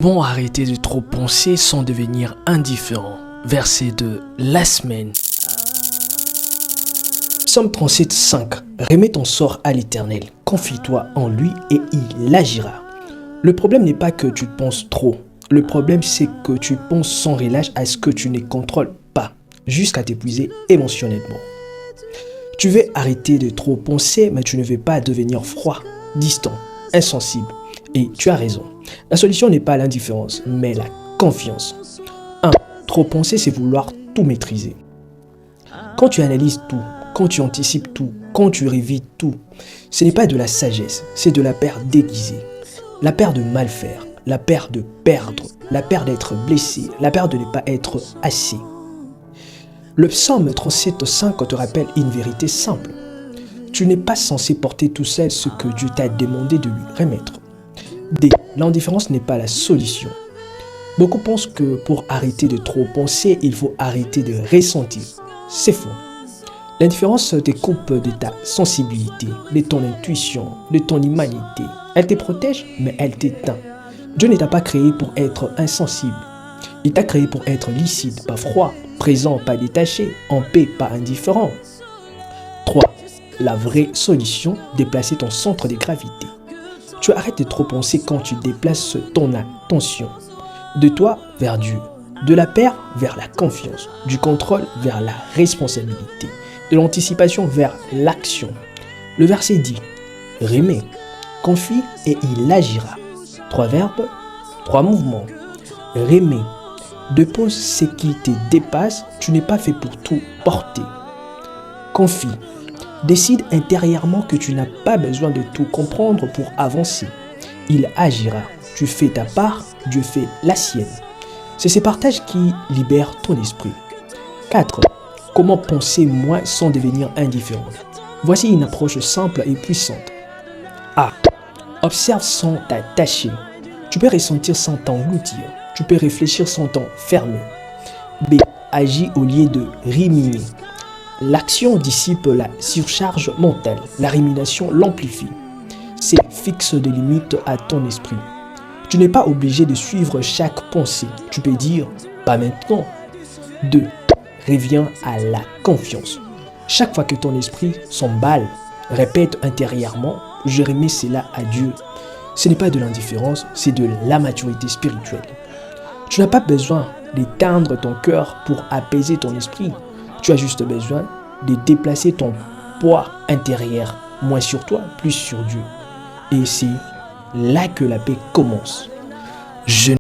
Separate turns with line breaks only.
Bon, arrêtez de trop penser sans devenir indifférent. Verset de la semaine. Psaume 37, 5. Remets ton sort à l'Éternel, confie-toi en lui et il agira. Le problème n'est pas que tu penses trop. Le problème, c'est que tu penses sans relâche à ce que tu ne contrôles pas, jusqu'à t'épuiser émotionnellement. Tu veux arrêter de trop penser, mais tu ne veux pas devenir froid, distant, insensible. Et tu as raison. La solution n'est pas l'indifférence, mais la confiance. 1. Trop penser, c'est vouloir tout maîtriser. Quand tu analyses tout, quand tu anticipes tout, quand tu révises tout, ce n'est pas de la sagesse, c'est de la peur déguisée. La peur de mal faire, la peur de perdre, la peur d'être blessé, la peur de ne pas être assez. Le psaume 37, 5 te rappelle une vérité simple. Tu n'es pas censé porter tout seul ce que Dieu t'a demandé de lui remettre. D. L'indifférence n'est pas la solution. Beaucoup pensent que pour arrêter de trop penser, il faut arrêter de ressentir. C'est faux. L'indifférence te coupe de ta sensibilité, de ton intuition, de ton humanité. Elle te protège, mais elle t'éteint. Dieu ne t'a pas créé pour être insensible. Il t'a créé pour être lucide, pas froid, présent, pas détaché, en paix, pas indifférent. 3. La vraie solution, déplacer ton centre de gravité. Tu arrêtes de trop penser quand tu déplaces ton attention. De toi vers Dieu. De la peur vers la confiance. Du contrôle vers la responsabilité. De l'anticipation vers l'action. Le verset dit, remets, confie et il agira. 3 verbes, 3 mouvements. Remets. Dépose ce qui te dépasse, tu n'es pas fait pour tout porter. Confie. Décide intérieurement que tu n'as pas besoin de tout comprendre pour avancer. Il agira. Tu fais ta part, Dieu fait la sienne. C'est ce partage qui libère ton esprit. 4. Comment penser moins sans devenir indifférent? Voici une approche simple et puissante. A. Observe sans t'attacher. Tu peux ressentir sans t'engloutir. Tu peux réfléchir sans t'enfermer. B. Agis au lieu de ruminer. L'action dissipe la surcharge mentale, la rumination l'amplifie. C. Fixe des limites à ton esprit. Tu n'es pas obligé de suivre chaque pensée. Tu peux dire « pas maintenant ». 2. Reviens à la confiance. Chaque fois que ton esprit s'emballe, répète intérieurement « je remets cela à Dieu ». Ce n'est pas de l'indifférence, c'est de la maturité spirituelle. Tu n'as pas besoin d'éteindre ton cœur pour apaiser ton esprit. Tu as juste besoin de déplacer ton poids intérieur, moins sur toi, plus sur Dieu. Et c'est là que la paix commence. Je